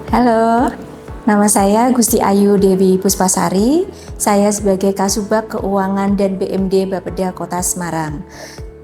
Halo, nama saya Gusti Ayu Dewi Puspasari. Saya sebagai Kasubag Keuangan dan BMD Bapeda Kota Semarang.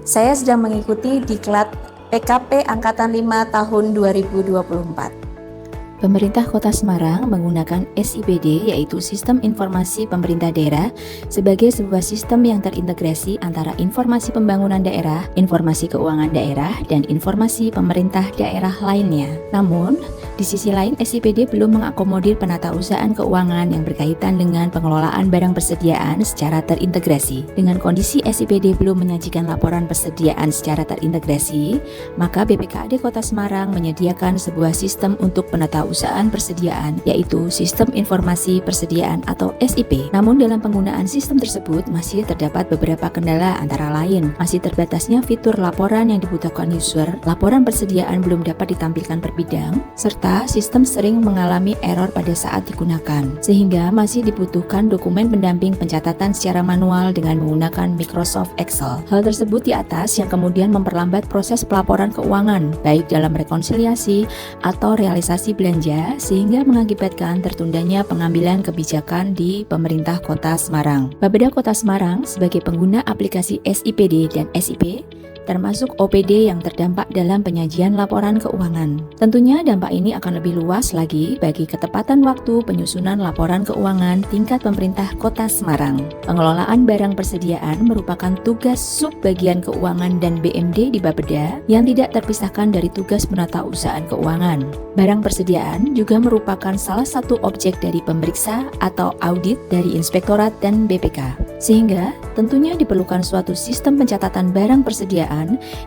Saya sedang mengikuti Diklat PKP Angkatan 5 tahun 2024. Pemerintah Kota Semarang menggunakan SIPD, yaitu Sistem Informasi Pemerintah Daerah, sebagai sebuah sistem yang terintegrasi antara informasi pembangunan daerah, informasi keuangan daerah, dan informasi pemerintah daerah lainnya. Namun, di sisi lain SIPD belum mengakomodir penatausahaan keuangan yang berkaitan dengan pengelolaan barang persediaan secara terintegrasi. Dengan kondisi SIPD belum menyajikan laporan persediaan secara terintegrasi, maka BPKAD Kota Semarang menyediakan sebuah sistem untuk penatausahaan persediaan, yaitu Sistem Informasi Persediaan atau SIP. Namun dalam penggunaan sistem tersebut masih terdapat beberapa kendala, antara lain masih terbatasnya fitur laporan yang dibutuhkan user, laporan persediaan belum dapat ditampilkan per bidang, serta sistem sering mengalami error pada saat digunakan, sehingga masih dibutuhkan dokumen pendamping pencatatan secara manual dengan menggunakan Microsoft Excel. Hal tersebut di atas yang kemudian memperlambat proses pelaporan keuangan, baik dalam rekonsiliasi atau realisasi belanja, sehingga mengakibatkan tertundanya pengambilan kebijakan di pemerintah Kota Semarang. Bapeda Kota Semarang sebagai pengguna aplikasi SIPD dan SIP termasuk OPD yang terdampak dalam penyajian laporan keuangan. Tentunya dampak ini akan lebih luas lagi bagi ketepatan waktu penyusunan laporan keuangan tingkat pemerintah Kota Semarang. Pengelolaan barang persediaan merupakan tugas subbagian keuangan dan BMD di Bapeda yang tidak terpisahkan dari tugas penatausahaan keuangan. Barang persediaan juga merupakan salah satu objek dari pemeriksa atau audit dari Inspektorat dan BPK. Sehingga tentunya diperlukan suatu sistem pencatatan barang persediaan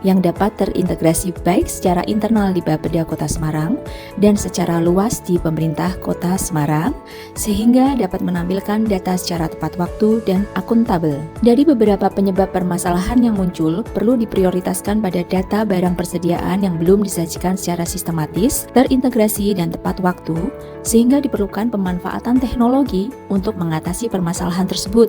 yang dapat terintegrasi baik secara internal di Bapeda Kota Semarang dan secara luas di pemerintah Kota Semarang, sehingga dapat menampilkan data secara tepat waktu dan akuntabel. Dari beberapa penyebab permasalahan yang muncul, perlu diprioritaskan pada data barang persediaan yang belum disajikan secara sistematis, terintegrasi dan tepat waktu, sehingga diperlukan pemanfaatan teknologi untuk mengatasi permasalahan tersebut,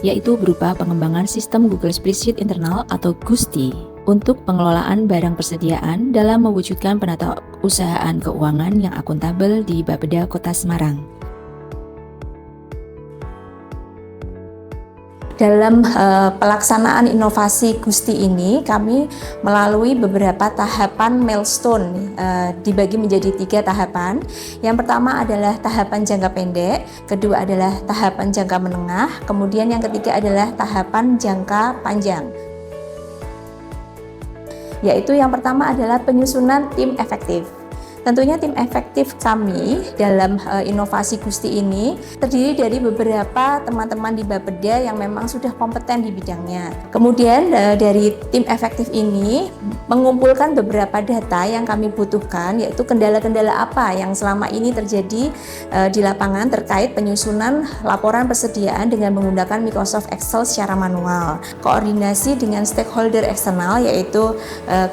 yaitu berupa pengembangan sistem Google Spreadsheet internal atau GUSTI untuk pengelolaan barang persediaan dalam mewujudkan penatausahaan keuangan yang akuntabel di Bapeda Kota Semarang. Dalam pelaksanaan inovasi GUSTI ini, kami melalui beberapa tahapan milestone, dibagi menjadi 3 tahapan. Yang pertama adalah tahapan jangka pendek, kedua adalah tahapan jangka menengah, kemudian yang ketiga adalah tahapan jangka panjang. Yaitu yang pertama adalah penyusunan tim efektif. Tentunya tim efektif kami dalam inovasi GUSTI ini terdiri dari beberapa teman-teman di Bapeda yang memang sudah kompeten di bidangnya. Kemudian dari tim efektif ini mengumpulkan beberapa data yang kami butuhkan, yaitu kendala-kendala apa yang selama ini terjadi di lapangan terkait penyusunan laporan persediaan dengan menggunakan Microsoft Excel secara manual, koordinasi dengan stakeholder eksternal yaitu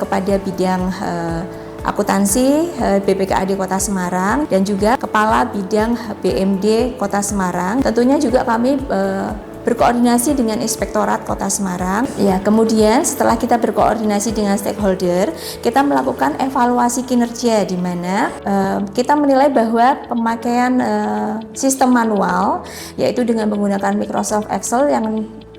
kepada bidang akuntansi BPKAD Kota Semarang dan juga Kepala Bidang BMD Kota Semarang. Tentunya juga kami berkoordinasi dengan Inspektorat Kota Semarang. Ya, kemudian setelah kita berkoordinasi dengan stakeholder, kita melakukan evaluasi kinerja di mana kita menilai bahwa pemakaian sistem manual, yaitu dengan menggunakan Microsoft Excel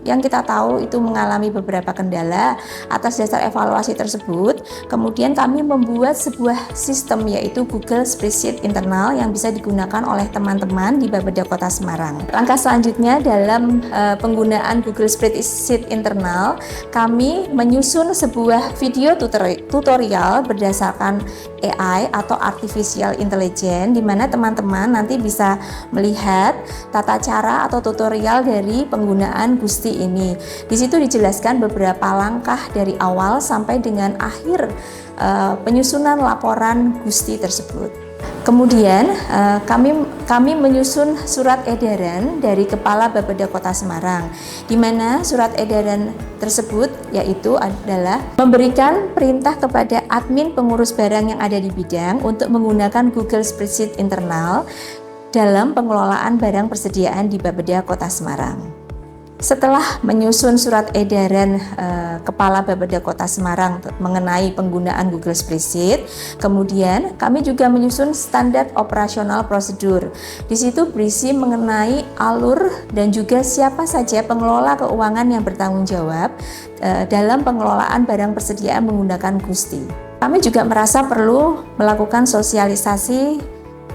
yang kita tahu itu mengalami beberapa kendala. Atas dasar evaluasi tersebut, kemudian kami membuat sebuah sistem, yaitu Google Spreadsheet internal yang bisa digunakan oleh teman-teman di Bapeda Kota Semarang. Langkah selanjutnya dalam penggunaan Google Spreadsheet internal, kami menyusun sebuah video tutorial berdasarkan AI atau Artificial Intelligence, di mana teman-teman nanti bisa melihat tata cara atau tutorial dari penggunaan GUSTI ini. Di situ dijelaskan beberapa langkah dari awal sampai dengan akhir penyusunan laporan GUSTI tersebut. Kemudian kami menyusun surat edaran dari Kepala Bapeda Kota Semarang, di mana surat edaran tersebut yaitu adalah memberikan perintah kepada admin pengurus barang yang ada di bidang untuk menggunakan Google Spreadsheet internal dalam pengelolaan barang persediaan di Bapeda Kota Semarang. Setelah menyusun surat edaran Kepala Bapeda Kota Semarang mengenai penggunaan Google Spreadsheet, kemudian kami juga menyusun standar operasional prosedur. Di situ berisi mengenai alur dan juga siapa saja pengelola keuangan yang bertanggung jawab dalam pengelolaan barang persediaan menggunakan Gusti. Kami juga merasa perlu melakukan sosialisasi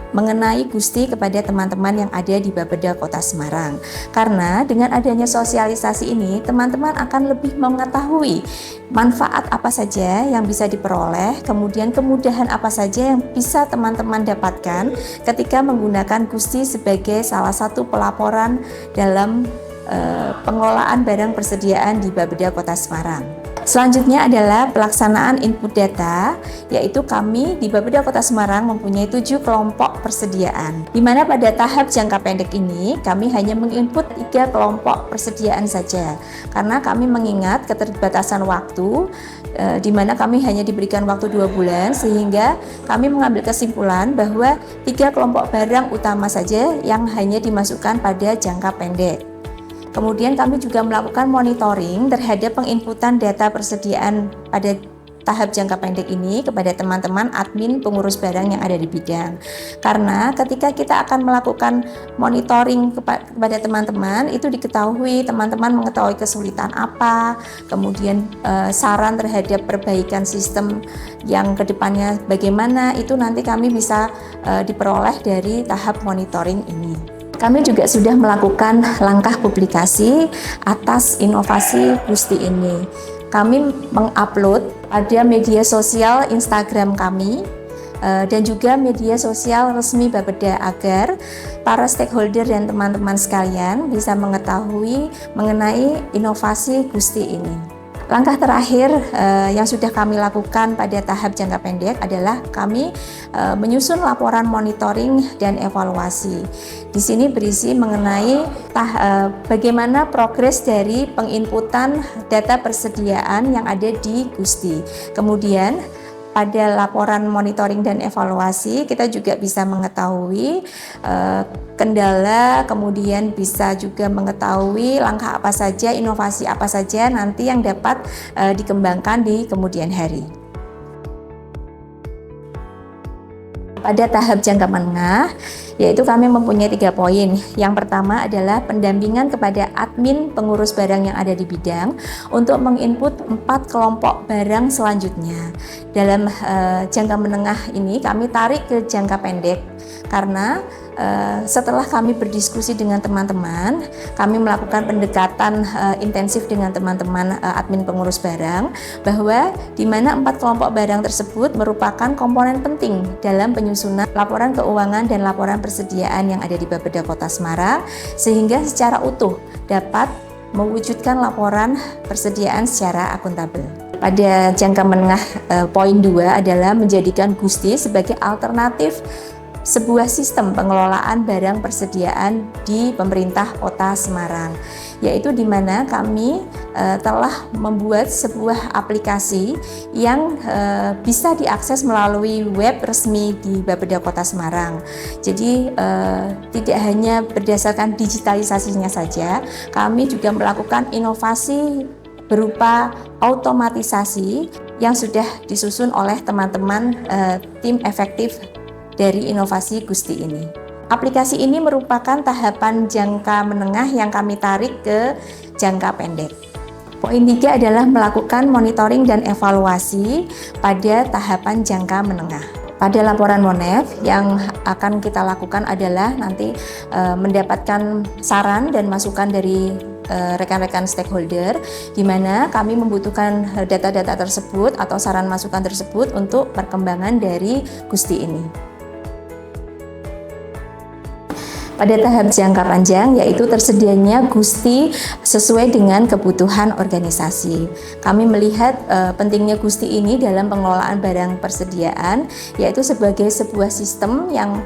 mengenai Gusti kepada teman-teman yang ada di Bapeda Kota Semarang. Karena dengan adanya sosialisasi ini, teman-teman akan lebih mengetahui manfaat apa saja yang bisa diperoleh, kemudian kemudahan apa saja yang bisa teman-teman dapatkan ketika menggunakan Gusti sebagai salah satu pelaporan dalam pengelolaan barang persediaan di Bapeda Kota Semarang. Selanjutnya adalah pelaksanaan input data, yaitu kami di Bapeda Kota Semarang mempunyai 7 kelompok persediaan, di mana pada tahap jangka pendek ini kami hanya menginput 3 kelompok persediaan saja, karena kami mengingat keterbatasan waktu, di mana kami hanya diberikan waktu 2 bulan, sehingga kami mengambil kesimpulan bahwa 3 kelompok barang utama saja yang hanya dimasukkan pada jangka pendek. Kemudian kami juga melakukan monitoring terhadap penginputan data persediaan pada tahap jangka pendek ini kepada teman-teman admin pengurus barang yang ada di bidang. Karena ketika kita akan melakukan monitoring kepada teman-teman, itu diketahui teman-teman mengetahui kesulitan apa, kemudian saran terhadap perbaikan sistem yang kedepannya bagaimana, itu nanti kami bisa diperoleh dari tahap monitoring ini. Kami juga sudah melakukan langkah publikasi atas inovasi Gusti ini. Kami mengupload pada media sosial Instagram kami dan juga media sosial resmi Bapeda agar para stakeholder dan teman-teman sekalian bisa mengetahui mengenai inovasi Gusti ini. Langkah terakhir yang sudah kami lakukan pada tahap jangka pendek adalah kami menyusun laporan monitoring dan evaluasi. Di sini berisi mengenai bagaimana progres dari penginputan data persediaan yang ada di Gusti. Kemudian pada laporan monitoring dan evaluasi kita juga bisa mengetahui kendala, kemudian bisa juga mengetahui langkah apa saja, inovasi apa saja nanti yang dapat dikembangkan di kemudian hari. Pada tahap jangka menengah, yaitu kami mempunyai 3 poin. Yang pertama adalah pendampingan kepada admin pengurus barang yang ada di bidang untuk menginput 4 kelompok barang selanjutnya. Dalam jangka menengah ini kami tarik ke jangka pendek karena setelah kami berdiskusi dengan teman-teman, kami melakukan pendekatan intensif dengan teman-teman admin pengurus barang bahwa di mana 4 kelompok barang tersebut merupakan komponen penting dalam penyusunan laporan keuangan dan laporan persediaan yang ada di Bapeda Kota Semarang, sehingga secara utuh dapat mewujudkan laporan persediaan secara akuntabel. Pada jangka menengah, poin 2 adalah menjadikan Gusti sebagai alternatif sebuah sistem pengelolaan barang persediaan di pemerintah Kota Semarang, yaitu di mana kami telah membuat sebuah aplikasi yang bisa diakses melalui web resmi di Bapeda Kota Semarang. Jadi tidak hanya berdasarkan digitalisasinya saja, kami juga melakukan inovasi berupa automatisasi yang sudah disusun oleh teman-teman tim efektif dari inovasi Gusti ini. Aplikasi ini merupakan tahapan jangka menengah yang kami tarik ke jangka pendek. Poin 3 adalah melakukan monitoring dan evaluasi pada tahapan jangka menengah. Pada laporan Monef yang akan kita lakukan adalah nanti mendapatkan saran dan masukan dari rekan-rekan stakeholder, di mana kami membutuhkan data-data tersebut atau saran masukan tersebut untuk perkembangan dari Gusti ini. Pada tahap jangka panjang, yaitu tersedianya Gusti sesuai dengan kebutuhan organisasi. Kami melihat pentingnya Gusti ini dalam pengelolaan barang persediaan, yaitu sebagai sebuah sistem yang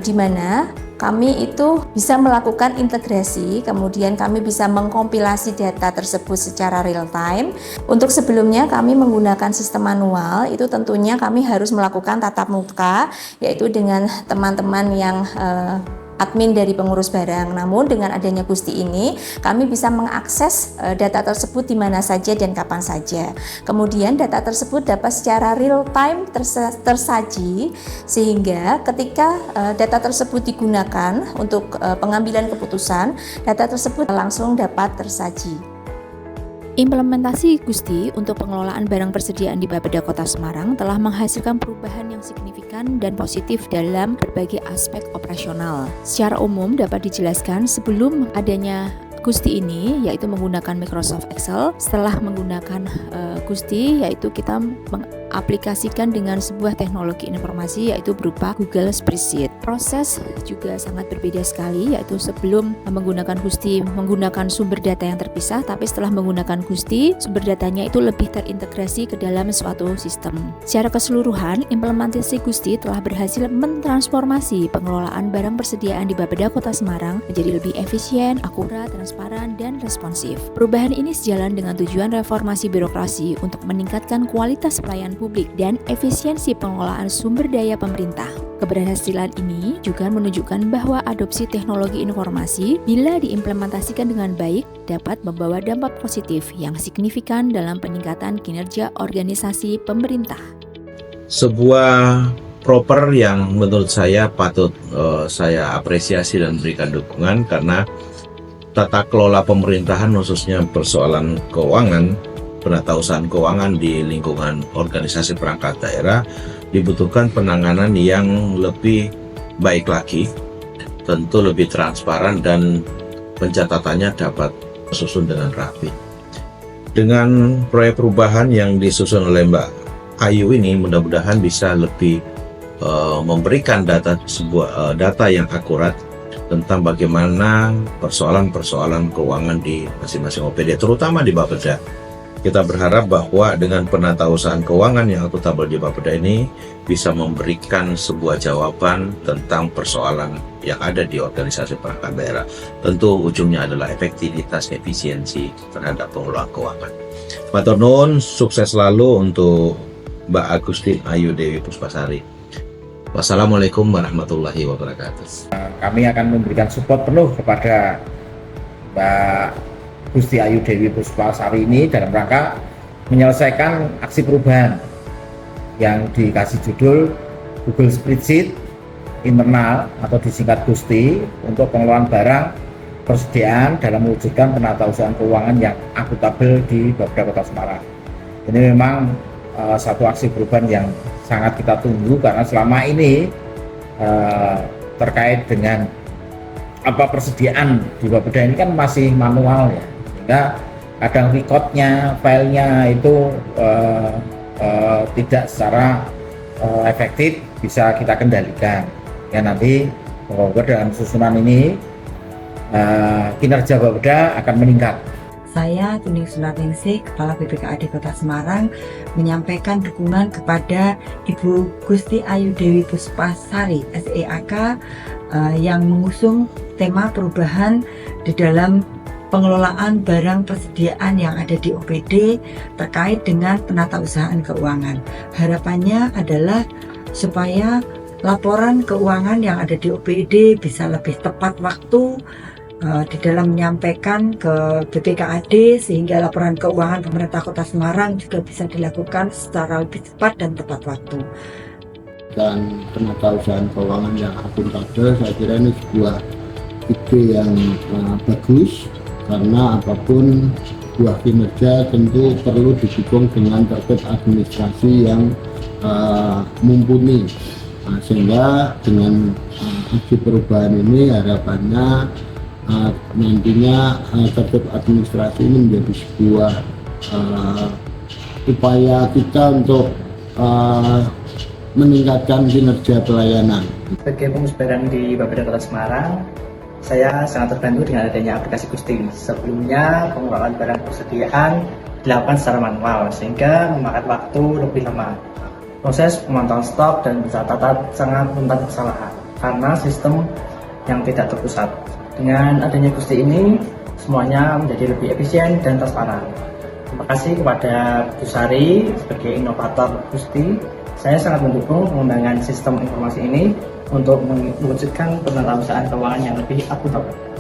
di mana kami itu bisa melakukan integrasi, kemudian kami bisa mengkompilasi data tersebut secara real time. Untuk sebelumnya kami menggunakan sistem manual, itu tentunya kami harus melakukan tatap muka, yaitu dengan teman-teman yang admin dari pengurus barang. Namun dengan adanya Gusti ini, kami bisa mengakses data tersebut di mana saja dan kapan saja. Kemudian data tersebut dapat secara real time tersaji, sehingga ketika data tersebut digunakan untuk pengambilan keputusan, data tersebut langsung dapat tersaji. Implementasi Gusti untuk pengelolaan barang persediaan di Bapeda Kota Semarang telah menghasilkan perubahan yang signifikan dan positif dalam berbagai aspek operasional. Secara umum dapat dijelaskan sebelum adanya Gusti ini, yaitu menggunakan Microsoft Excel. Setelah menggunakan Gusti, yaitu kita mengaplikasikan dengan sebuah teknologi informasi, yaitu berupa Google Spreadsheet. Proses juga sangat berbeda sekali, yaitu sebelum menggunakan Gusti menggunakan sumber data yang terpisah, tapi setelah menggunakan Gusti, sumber datanya itu lebih terintegrasi ke dalam suatu sistem. Secara keseluruhan, implementasi Gusti telah berhasil mentransformasi pengelolaan barang persediaan di Bapeda Kota Semarang menjadi lebih efisien, akurat, transparan, dan responsif. Perubahan ini sejalan dengan tujuan reformasi birokrasi untuk meningkatkan kualitas pelayanan publik dan efisiensi pengelolaan sumber daya pemerintah. Keberhasilan ini juga menunjukkan bahwa adopsi teknologi informasi bila diimplementasikan dengan baik dapat membawa dampak positif yang signifikan dalam peningkatan kinerja organisasi pemerintah. Sebuah proper yang menurut saya patut saya apresiasi dan berikan dukungan, karena tata kelola pemerintahan khususnya persoalan keuangan, penatausahaan keuangan di lingkungan organisasi perangkat daerah dibutuhkan penanganan yang lebih baik lagi, tentu lebih transparan dan pencatatannya dapat disusun dengan rapi. Dengan proyek perubahan yang disusun oleh Mbak Ayu ini, mudah-mudahan bisa lebih memberikan data yang akurat tentang bagaimana persoalan-persoalan keuangan di masing-masing OPD, terutama di Bapeda. Kita berharap bahwa dengan penatausahaan keuangan yang akuntabel di Bapeda ini bisa memberikan sebuah jawaban tentang persoalan yang ada di organisasi perangkat daerah. Tentu ujungnya adalah efektivitas, efisiensi terhadap pengelolaan keuangan. Matur nuwun, sukses selalu untuk Mbak Agustin Ayu Dewi Puspasari. Wassalamualaikum warahmatullahi wabarakatuh. Kami akan memberikan support penuh kepada Mbak Gusti Ayu Dewi Puspasari ini dalam rangka menyelesaikan aksi perubahan yang dikasih judul Google Spreadsheet internal atau disingkat Gusti untuk pengelolaan barang persediaan dalam mewujudkan penatausahaan keuangan yang akuntabel di Bapeda Kota Semarang. Ini memang satu aksi perubahan yang sangat kita tunggu, karena selama ini terkait dengan persediaan di Bapeda ini kan masih manual ya, sehingga kadang recordnya, filenya itu tidak secara efektif bisa kita kendalikan. Ya, nanti moga-moga dalam susunan ini kinerja Bapeda akan meningkat. Saya Tuning Sunarningsih, Kepala BPKAD Kota Semarang, menyampaikan dukungan kepada Ibu Gusti Ayu Dewi Puspasari SEAK yang mengusung tema perubahan di dalam pengelolaan barang persediaan yang ada di OPD terkait dengan penatausahaan keuangan. Harapannya adalah supaya laporan keuangan yang ada di OPD bisa lebih tepat waktu di dalam menyampaikan ke BPKAD, sehingga laporan keuangan pemerintah Kota Semarang juga bisa dilakukan secara lebih cepat dan tepat waktu. Dan penatausahaan keuangan yang akuntabel, saya kira ini sebuah ide yang bagus, karena apapun buah kinerja tentu perlu didukung dengan tertib administrasi yang mumpuni. Sehingga dengan aksi perubahan ini harapannya nantinya tertib administrasi ini menjadi sebuah upaya kita untuk meningkatkan kinerja pelayanan. Sebagai pengurus barang di Bapeda Kota Semarang, saya sangat terbantu dengan adanya aplikasi Gusti. Sebelumnya pengelolaan barang persediaan dilakukan secara manual, sehingga memakan waktu lebih lama. Proses pemantauan stok dan pencatatan sangat rentan kesalahan karena sistem yang tidak terpusat. Dengan adanya Gusti ini, semuanya menjadi lebih efisien dan transparan. Terima kasih kepada Bu Sari sebagai inovator Gusti. Saya sangat mendukung pengembangan sistem informasi ini untuk mewujudkan penerapan keuangan yang lebih akurat.